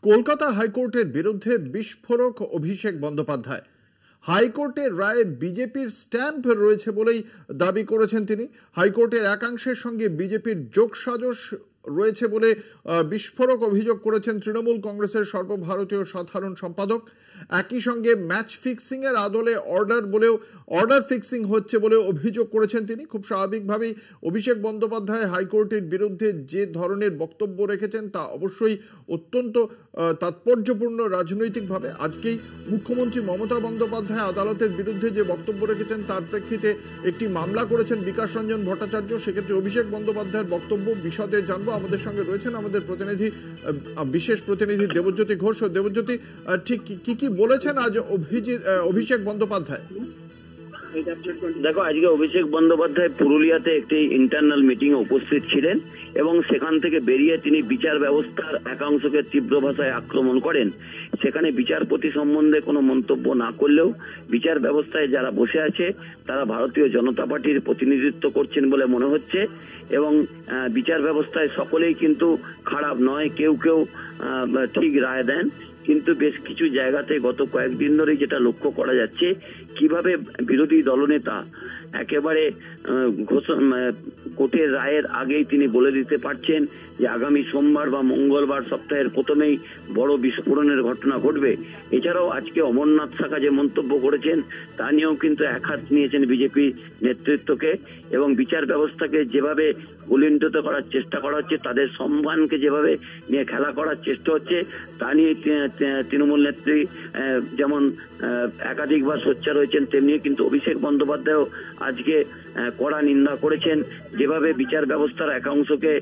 কলকাতা হাইকোর্টের বিরুদ্ধে বিস্ফোরক অভিষেক বন্দ্যোপাধ্যায়। হাইকোর্টের রায়ে বিজেপির স্ট্যাম্প রয়েছে বলেই দাবি করেছেন তিনি। হাইকোর্টের একাংশের সঙ্গে বিজেপির যোগসাজশ রয়েছে বলে বিস্ফোরক অভিযোগ করেছেন তৃণমূল কংগ্রেসের সর্বভারতীয় সাধারণ সম্পাদক। একই সঙ্গে ম্যাচ ফিক্সিং এর আদলে অর্ডার ফিক্সিং হচ্ছে বলে অভিযোগ করেছেন তিনি। খুব স্বাভাবিকভাবেই অভিষেক বন্দ্যোপাধ্যায় হাইকোর্টের বিরুদ্ধে যে ধরনের বক্তব্য রেখেছেন তা অবশ্যই অত্যন্ত তাৎপর্যপূর্ণ রাজনৈতিকভাবে। আজকেই মুখ্যমন্ত্রী মমতা বন্দ্যোপাধ্যায় আদালতের বিরুদ্ধে যে বক্তব্য রেখেছেন তার প্রেক্ষিতে একটি মামলা করেছেন বিকাশ রঞ্জন ভট্টাচার্য। সেক্ষেত্রে অভিষেক বন্দ্যোপাধ্যায়ের বক্তব্য বিশদে জানবো। আমাদের সঙ্গে রয়েছেন আমাদের বিশেষ প্রতিনিধি দেবজ্যোতি ঘোষ। দেবজ্যোতি, ঠিক কি বলেছেন আজ অভিষেক বন্দ্যোপাধ্যায়? দেখো, আজকে অভিষেক বন্দ্যোপাধ্যায় পুরুলিয়াতে একটি ইন্টারনাল মিটিং এ উপস্থিত ছিলেন এবং সেখান থেকে বেরিয়ে তিনি বিচার ব্যবস্থার একাংশকে তীব্র ভাষায় আক্রমণ করেন। সেখানে বিচারপতি সম্বন্ধে কোনো মন্তব্য না করলেও বিচার ব্যবস্থায় যারা বসে আছে তারা ভারতীয় জনতা পার্টির প্রতিনিধিত্ব করছেন বলে মনে হচ্ছে এবং বিচার ব্যবস্থায় সকলেই কিন্তু খারাপ নয়, কেউ কেউ ঠিক রায় দেন। কিন্তু বেশ কিছু জায়গাতে গত কয়েকদিন ধরেই যেটা লক্ষ্য করা যাচ্ছে, কিভাবে বিরোধী দলনেতা একেবারে কোর্টের রায়ের আগেই তিনি বলে দিতে পারছেন যে আগামী সোমবার বা মঙ্গলবার সপ্তাহের প্রথমেই বড় বিস্ফোরণের ঘটনা ঘটবে। এছাড়াও আজকে অমরনাথ শাখা যে মন্তব্য করেছেন তা নিয়েও কিন্তু একহাত নিয়েছেন বিজেপি নেতৃত্বকে এবং বিচার ব্যবস্থাকে যেভাবে গুলিণ্ঠিত করার চেষ্টা করা হচ্ছে, তাদের সম্মানকে যেভাবে নিয়ে খেলা করার চেষ্টা হচ্ছে তা নিয়ে তৃণমূল নেত্রী যেমন একাধিকবার সোচ্চার হয়েছেন, তেমনি কিন্তু অভিষেক বন্দ্যোপাধ্যায়ও আজকে কড়া নিন্দা করেছেন যেভাবে বিচার ব্যবস্থার একাংশকে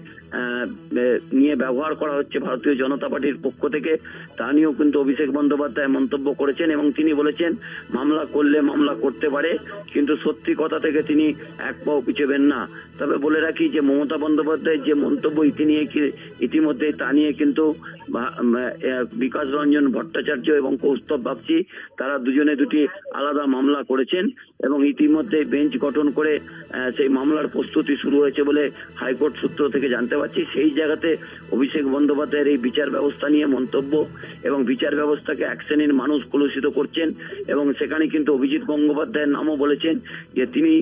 নিয়ে ব্যবহার করা হচ্ছে ভারতীয় জনতা পার্টির পক্ষ থেকে। তা নিয়েও কিন্তু অভিষেক বন্দ্যোপাধ্যায় মন্তব্য করেছেন এবং তিনি বলেছেন মামলা করলে মামলা করতে পারে, কিন্তু সত্যি কথা থেকে তিনি এক পাও পিছবেন না। তবে বলে রাখি যে মমতা বন্দ্যোপাধ্যায়ের যে মন্তব্য ইতিমধ্যে তা নিয়ে কিন্তু বিকাশ রঞ্জন ভট্টাচার্য এবং কৌস্তব বাগচি তারা দুজনে দুটি আলাদা মামলা করেছেন এবং ইতিমধ্যে বেঞ্চ গঠন করে সেই মামলার প্রস্তুতি শুরু হয়েছে বলে হাইকোর্ট সূত্র থেকে জানতে পারছি। সেই জায়গাতে অভিষেক বন্দ্যোপাধ্যায়ের এই বিচার ব্যবস্থা নিয়ে মন্তব্য এবং বিচার ব্যবস্থাকে এক শ্রেণীর মানুষ কলুষিত করছেন এবং সেখানে কিন্তু অভিজিৎ গঙ্গোপাধ্যায়ের নামও বলেছেন যে তিনি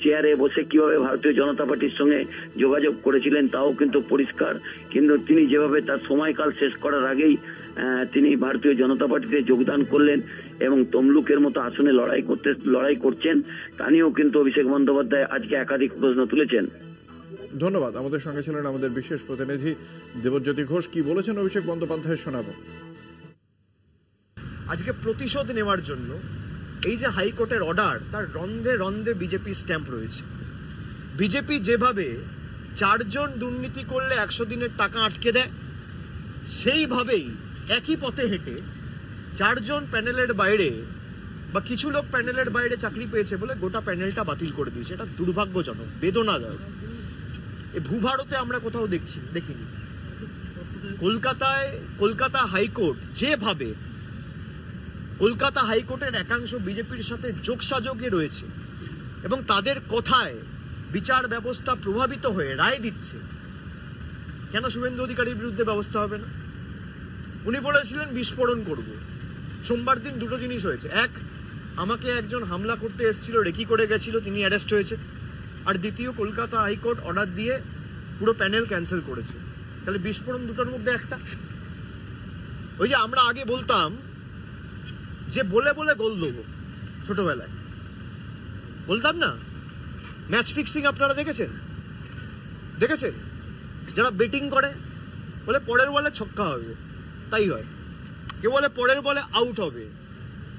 চেয়ারে বসে কিভাবে ভারতীয় জনতা পার্টির সঙ্গে যোগাযোগ করেছিলেন তাও কিন্তু পরিষ্কার। কিন্তু তিনি যেভাবে তার সময়কাল শেষ করার আগেই তিনি ভারতীয় জনতা পার্টিতে যোগদান করলেন এবং তমলুকের মতো আসনে লড়াই করছেন, তা নিয়েও কিন্তু অভিষেক বন্দ্যোপাধ্যায় আজকে একাধিক প্রশ্ন তুলেছেন। ধন্যবাদ। আমাদের সঙ্গে ছিলেন আমাদের বিশেষ প্রতিনিধি দেবজ্যোতি ঘোষ। কি বলেছেন অভিষেক বন্দ্যোপাধ্যায় শোনাবো। আজকে প্রতিশোধ নেওয়ার জন্য এই যে হাইকোর্টের অর্ডার, তার রন্ধে রন্ধে বিজেপি স্ট্যাম্প রয়েছে। বিজেপি যেভাবে 4 জন দুর্নীতি করলে 100 দিনের টাকা আটকে দেয়, সেইভাবেই একই পথে হেঁটে 4 জন প্যানেলের বাইরে বা কিছু লোক প্যানেলের বাইরে চাকরি পেয়েছে বলে গোটা প্যানেলটা বাতিল করে দিয়েছে। এটা দুর্ভাগ্যজনক, বেদনাদায়ক। এই ভূভারতে আমরা কোথাও দেখিনি। কলকাতা হাইকোর্ট যেভাবে কলকাতা হাইকোর্টের একাংশ বিজেপির সাথে যোগসাযোগে রয়েছে এবং তাদের কথায় বিচার ব্যবস্থা প্রভাবিত হয়ে রায় দিচ্ছে, কেন শুভেন্দু অধিকারীর বিরুদ্ধে ব্যবস্থা হবে না? উনি বলেছিলেন বিস্ফোরণ করব। সোমবার দিন দুটো জিনিস হয়েছে, এক, আমাকে একজন হামলা করতে এসেছিল, রেকি করে গেছিল, তিনি অ্যারেস্ট হয়েছে। আর দ্বিতীয়, কলকাতা হাইকোর্ট অর্ডার দিয়ে পুরো প্যানেল ক্যান্সেল করেছে। তাহলে বিস্ফোরণ দুটোর মধ্যে একটা। ওই যে আমরা আগে বলতাম যে বলে বলে গোল দেবো, ছোটবেলায় বলতাম না, ম্যাচ ফিক্সিং আপনারা দেখেছেন? যারা বেটিং করে বলে পরের বলে ছক্কা হবে, তাই হয়। কেউ বলে পরের বলে আউট হবে,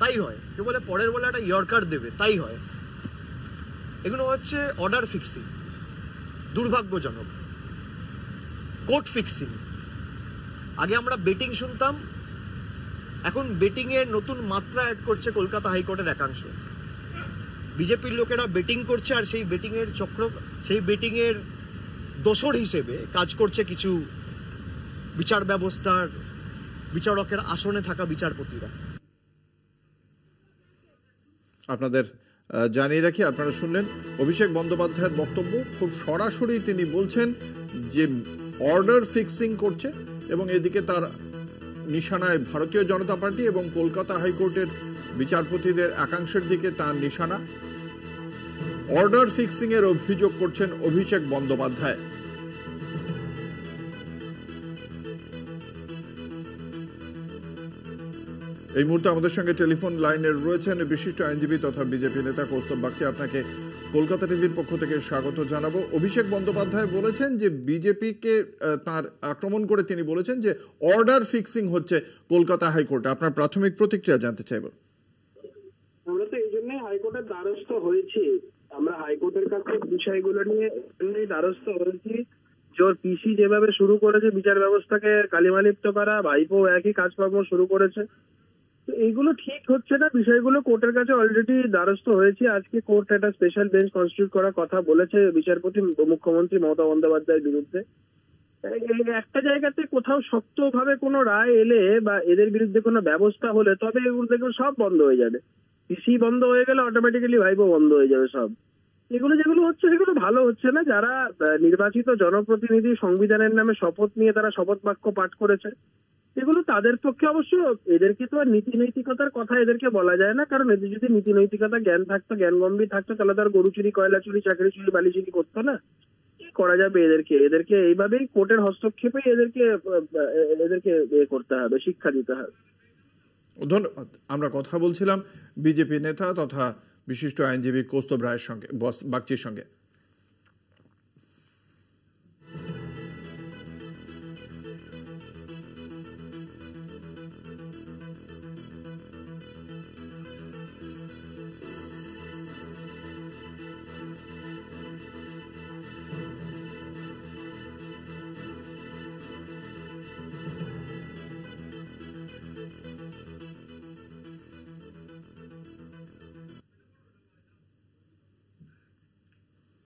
তাই হয়। কেউ বলে পরের বলে একটা ইয়র্কার দেবে, তাই হয়। এগুলো হচ্ছে অর্ডার ফিক্সিং, দুর্ভাগ্যজনক। Court fixing. আগে আমরা বেটিং শুনতাম, এখন বেটিং এর নতুন মাত্রা অ্যাড করছে কলকাতা হাইকোর্টের একাংশ। বিজেপির লোকেরা বেটিং করছে আর সেই বেটিং এর সেই বেটিং এর দোসর হিসেবে কাজ করছে কিছু বিচার ব্যবস্থার বিচারকের আসনে থাকা বিচারপতিরা। আপনাদের জানিয়ে রাখি, আপনারা শুনলেন অভিষেক বন্দ্যোপাধ্যায়ের বক্তব্য। খুব সরাসরি তিনি বলছেন যে অর্ডার ফিক্সিং করছে এবং এদিকে তার নিশানায় ভারতীয় জনতা পার্টি এবং কলকাতা হাইকোর্টের বিচারপতিদের একাংশের দিকে তার নিশানা। অর্ডার ফিক্সিং এর অভিযোগ করছেন অভিষেক বন্দ্যোপাধ্যায়। এই মুহূর্তে আমাদের সঙ্গে টেলিফোন লাইনে রয়েছেন বিশিষ্ট আইনজীবী তথা বিজেপি নেতা কৌস্তব বাগচি। আপনাকে কলকাতা টিভির পক্ষ থেকে স্বাগত জানাবো। অভিষেক বন্দ্যোপাধ্যায় বলেছেন যে বিজেপিকে তার আক্রমণ করে তিনি বলেছেন যে অর্ডার ফিক্সিং হচ্ছে কলকাতা হাইকোর্টে। আপনার প্রাথমিক প্রতিক্রিয়া জানতে চাইব। আমরা তো এই জন্যই হাইকোর্টের দ্বারস্থ হয়েছি, আমরা হাইকোর্টের কাছে বিষয়গুলো নিয়ে দ্বারস্থ হয়েছি। জোর পিসি যেভাবে শুরু করেছে বিচার ব্যবস্থাকে কালিমালিপ্ত করা, ভাইপো একই কাজকর্ম শুরু করেছে, এইগুলো ঠিক হচ্ছে না। বিষয়গুলো কোর্টের কাছে অলরেডি দ্বারস্থ হয়েছে। আজকে কোর্ট একটা স্পেশাল বেঞ্চ কনস্টিটিউট করার কথা বলেছে বিচারপতি মুখ্যমন্ত্রী মমতা বন্দ্যোপাধ্যায়ের বিরুদ্ধে। একটা জায়গাতে কোথাও শক্তভাবে কোনো রায় এলে বা এদের বিরুদ্ধে কোনো ব্যবস্থা হলে তবে এগুলো দেখবে সব বন্ধ হয়ে যাবে। পিসি বন্ধ হয়ে গেলে অটোমেটিক্যালি ভাইপো বন্ধ হয়ে যাবে সব। এগুলো যেগুলো হচ্ছে সেগুলো ভালো হচ্ছে না। যারা নির্বাচিত জনপ্রতিনিধি সংবিধানের নামে শপথ নিয়ে তারা শপথ বাক্য পাঠ করেছে, এগুলো তাদের পক্ষে অবশ্য, এদেরকে তো আর নীতি নৈতিকতার কথা এদেরকে বলা যায় না, কারণ এদের যদি নীতি নৈতিকতা জ্ঞান থাকতো, জ্ঞান গম্ভীর থাকতো, তাহলে তার গরু চুরি, কয়লা চুরি, চাকরি চুরি, বালি চুরি করতো না। কি করা যাবে এদেরকে এইভাবেই কোর্টের হস্তক্ষেপে এদেরকে করতে হবে, শিক্ষা দিতে হবে। ধন্যবাদ। আমরা কথা বলছিলাম বিজেপি নেতা তথা বিশিষ্ট আইনজীবী কৌস্তব বাগচির সঙ্গে।